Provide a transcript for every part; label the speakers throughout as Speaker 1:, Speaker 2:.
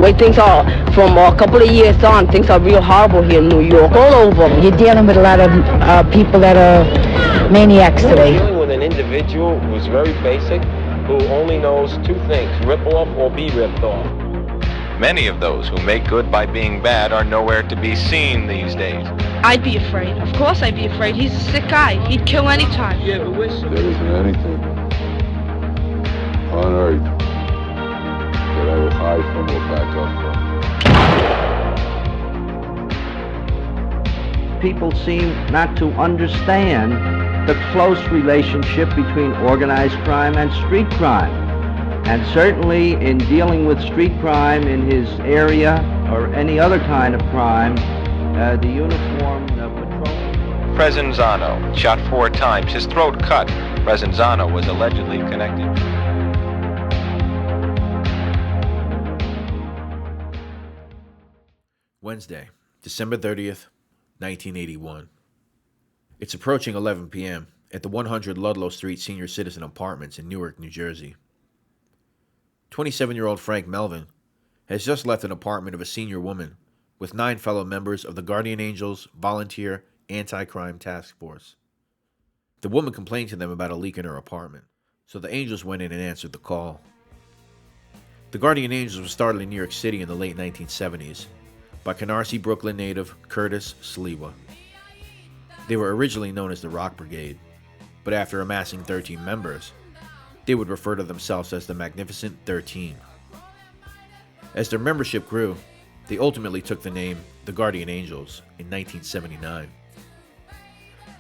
Speaker 1: way things are from a couple of years on, things are real horrible here in New York, all over.
Speaker 2: You're dealing with a lot of people that are maniacs today.
Speaker 3: We're dealing with an individual who's very basic, who only knows two things: rip off or be ripped off.
Speaker 4: Many of those who make good by being bad are nowhere to be seen these days.
Speaker 5: I'd be afraid. Of course I'd be afraid. He's a sick guy. He'd kill any time.
Speaker 3: Yeah, but listen.
Speaker 6: There isn't anything on earth that I will hide from or back up from.
Speaker 7: People seem not to understand the close relationship between organized crime and street crime. And certainly in dealing with street crime in his area or any other kind of crime, the uniformed patrol...
Speaker 4: Presenzano, shot 4 times, his throat cut. Presenzano was allegedly connected.
Speaker 8: Wednesday, December 30th, 1981. It's approaching 11 p.m. at the 100 Ludlow Street Senior Citizen Apartments in Newark, New Jersey. 27-year-old Frank Melvin has just left an apartment of a senior woman with 9 fellow members of the Guardian Angels Volunteer Anti-Crime Task Force. The woman complained to them about a leak in her apartment, so the Angels went in and answered the call. The Guardian Angels were started in New York City in the late 1970s by Canarsie, Brooklyn native Curtis Sliwa. They were originally known as the Rock Brigade, but after amassing 13 members, they would refer to themselves as the Magnificent 13. As their membership grew, they ultimately took the name the Guardian Angels in 1979.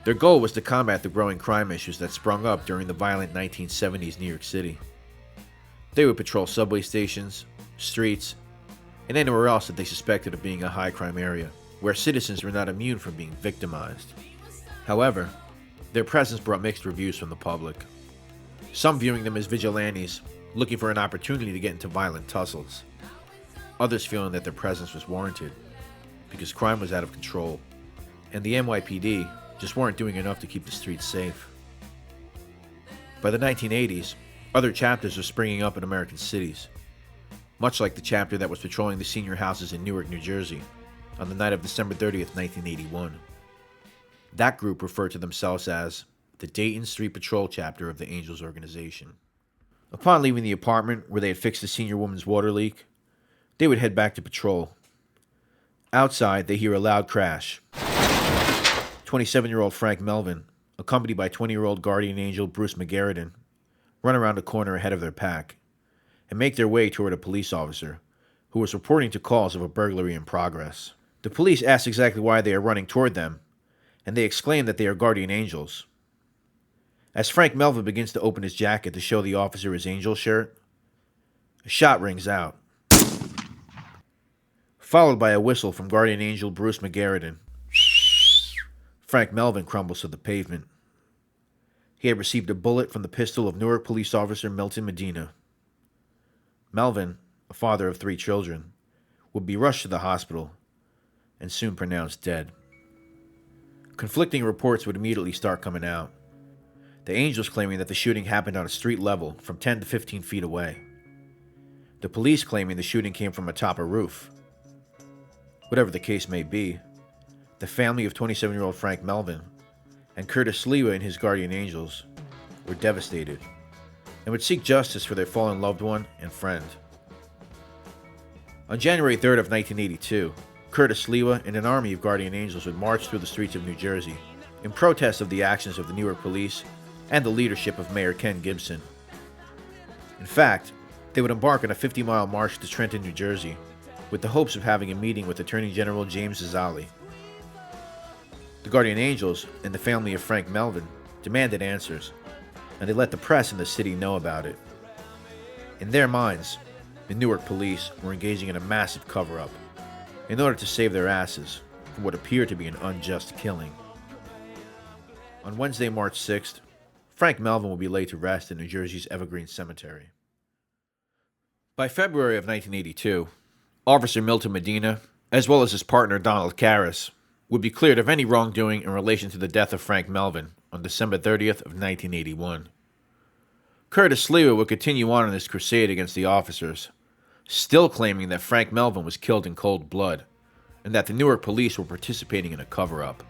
Speaker 8: Their goal was to combat the growing crime issues that sprung up during the violent 1970s New York City. They would patrol subway stations, streets, and anywhere else that they suspected of being a high crime area, where citizens were not immune from being victimized. However, their presence brought mixed reviews from the public. Some viewing them as vigilantes, looking for an opportunity to get into violent tussles. Others feeling that their presence was warranted, because crime was out of control, and the NYPD just weren't doing enough to keep the streets safe. By the 1980s, other chapters were springing up in American cities, much like the chapter that was patrolling the senior houses in Newark, New Jersey, on the night of December 30th, 1981. That group referred to themselves as the Dayton Street Patrol chapter of the Angels organization. Upon leaving the apartment where they had fixed the senior woman's water leak, they would head back to patrol. Outside, they hear a loud crash. 27-year-old Frank Melvin, accompanied by 20-year-old Guardian Angel Bruce McGarrigan, run around a corner ahead of their pack and make their way toward a police officer who was reporting to calls of a burglary in progress. The police ask exactly why they are running toward them, and they exclaim that they are Guardian Angels. As Frank Melvin begins to open his jacket to show the officer his angel shirt, a shot rings out, followed by a whistle from Guardian Angel Bruce McGarrigan. Frank Melvin crumbles to the pavement. He had received a bullet from the pistol of Newark police officer Milton Medina. Melvin, a father of 3 children, would be rushed to the hospital and soon pronounced dead. Conflicting reports would immediately start coming out. The Angels claiming that the shooting happened on a street level from 10 to 15 feet away. The police claiming the shooting came from atop a roof. Whatever the case may be, the family of 27-year-old Frank Melvin and Curtis Sliwa and his Guardian Angels were devastated and would seek justice for their fallen loved one and friend. On January 3rd of 1982, Curtis Sliwa and an army of Guardian Angels would march through the streets of New Jersey in protest of the actions of the Newark police and the leadership of Mayor Ken Gibson. In fact, they would embark on a 50-mile march to Trenton, New Jersey, with the hopes of having a meeting with Attorney General James Zazali. The Guardian Angels and the family of Frank Melvin demanded answers, and they let the press in the city know about it. In their minds, the Newark police were engaging in a massive cover-up in order to save their asses from what appeared to be an unjust killing. On Wednesday, March 6th, Frank Melvin will be laid to rest in New Jersey's Evergreen Cemetery. By February of 1982, Officer Milton Medina, as well as his partner Donald Karras, would be cleared of any wrongdoing in relation to the death of Frank Melvin on December 30th of 1981. Curtis Sliwa would continue on in his crusade against the officers, still claiming that Frank Melvin was killed in cold blood, and that the Newark police were participating in a cover-up.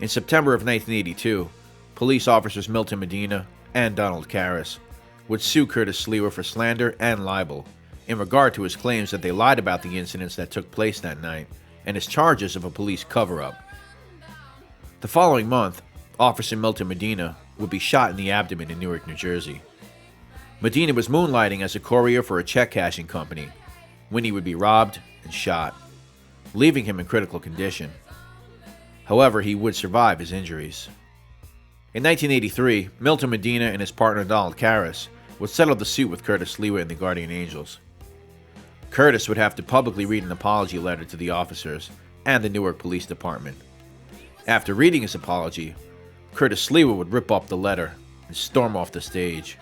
Speaker 8: In September of 1982, police officers Milton Medina and Donald Karras would sue Curtis Sliwa for slander and libel in regard to his claims that they lied about the incidents that took place that night and his charges of a police cover-up. The following month, Officer Milton Medina would be shot in the abdomen in Newark, New Jersey. Medina was moonlighting as a courier for a check-cashing company when he would be robbed and shot, leaving him in critical condition. However, he would survive his injuries. In 1983, Milton Medina and his partner Donald Karras would settle the suit with Curtis Sliwa and the Guardian Angels. Curtis would have to publicly read an apology letter to the officers and the Newark Police Department. After reading his apology, Curtis Sliwa would rip up the letter and storm off the stage.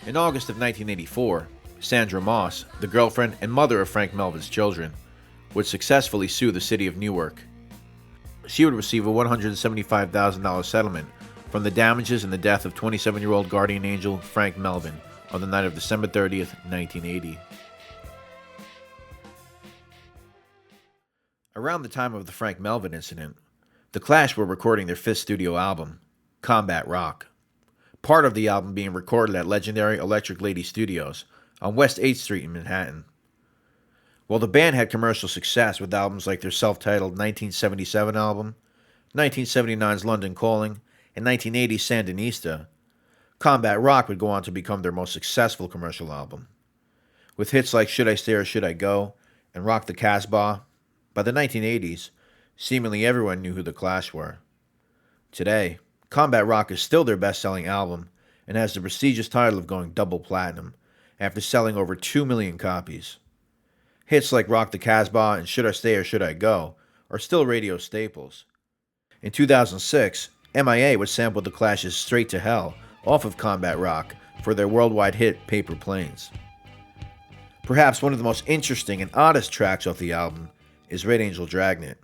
Speaker 8: In August of 1984, Sandra Moss, the girlfriend and mother of Frank Melvin's children, would successfully sue the city of Newark. She would receive a $175,000 settlement from the damages and the death of 27-year-old guardian angel Frank Melvin on the night of December 30th, 1980. Around the time of the Frank Melvin incident, The Clash were recording their fifth studio album, Combat Rock, part of the album being recorded at legendary Electric Lady Studios on West 8th Street in Manhattan. While the band had commercial success with albums like their self-titled 1977 album, 1979's London Calling, and 1980's Sandinista, Combat Rock would go on to become their most successful commercial album. With hits like Should I Stay or Should I Go and Rock the Casbah, by the 1980s, seemingly everyone knew who The Clash were. Today, Combat Rock is still their best-selling album and has the prestigious title of going double platinum after selling over 2 million copies. Hits like Rock the Casbah and Should I Stay or Should I Go are still radio staples. In 2006, MIA would sample The Clash's Straight to Hell off of Combat Rock for their worldwide hit Paper Planes. Perhaps one of the most interesting and oddest tracks off the album is Red Angel Dragnet,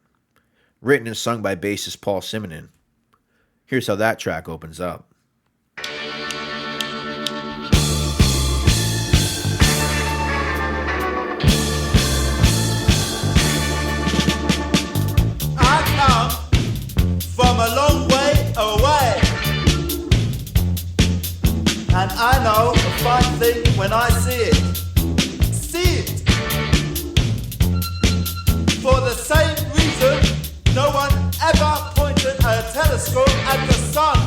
Speaker 8: written and sung by bassist Paul Simonon. Here's how that track opens up.
Speaker 9: A long way away, and I know a fine thing when I see it. For the same reason, no one ever pointed a telescope at the sun.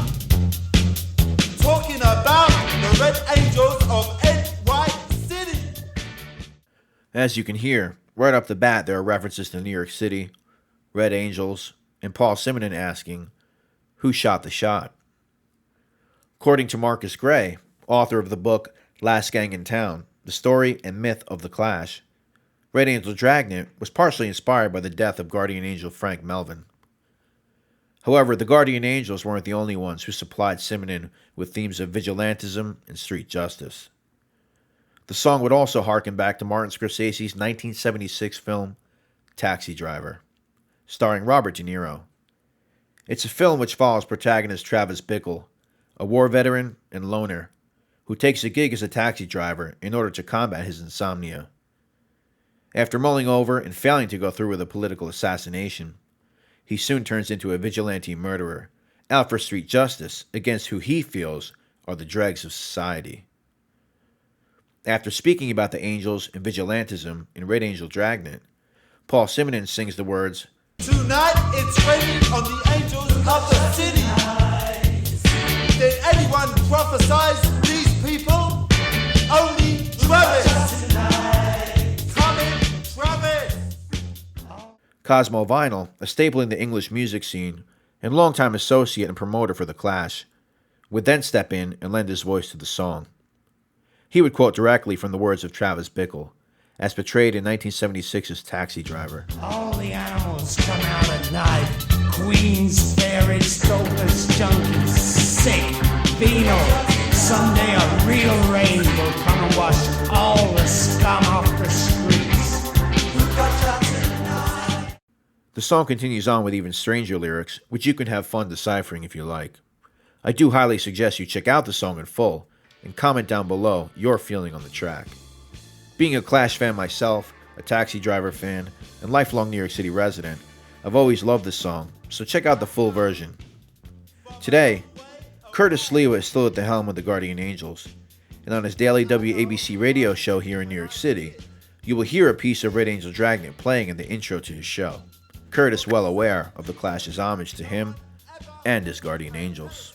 Speaker 9: Talking about the Red Angels of NY City.
Speaker 8: As you can hear, right off the bat, there are references to New York City, Red Angels, and Paul Simonon asking, who shot the shot? According to Marcus Gray, author of the book Last Gang in Town, The Story and Myth of the Clash, Red Angel Dragnet was partially inspired by the death of guardian angel Frank Melvin. However, the Guardian Angels weren't the only ones who supplied Simonon with themes of vigilantism and street justice. The song would also harken back to Martin Scorsese's 1976 film Taxi Driver, starring Robert De Niro. It's a film which follows protagonist Travis Bickle, a war veteran and loner, who takes a gig as a taxi driver in order to combat his insomnia. After mulling over and failing to go through with a political assassination, he soon turns into a vigilante murderer, out for street justice against who he feels are the dregs of society. After speaking about the angels and vigilantism in Red Angel Dragnet, Paul Simonon sings the words,
Speaker 9: Tonight it's raining on the angels of the city. Did anyone prophesize these people? Only Travis. Coming, Travis.
Speaker 8: Cosmo Vinyl, a staple in the English music scene and longtime associate and promoter for The Clash, would then step in and lend his voice to the song. He would quote directly from the words of Travis Bickle, as portrayed in 1976's Taxi Driver.
Speaker 10: All the animals come out at night. Queens, fairies, dopers, junkies, sick, venal. Someday a real rain will come and wash all the scum off the streets.
Speaker 8: The song continues on with even stranger lyrics, which you can have fun deciphering if you like. I do highly suggest you check out the song in full and comment down below your feeling on the track. Being a Clash fan myself, a Taxi Driver fan, and lifelong New York City resident, I've always loved this song, so check out the full version. Today, Curtis Sliwa is still at the helm of the Guardian Angels, and on his daily WABC radio show here in New York City, you will hear a piece of Red Angel Dragnet playing in the intro to his show. Curtis well aware of the Clash's homage to him and his Guardian Angels.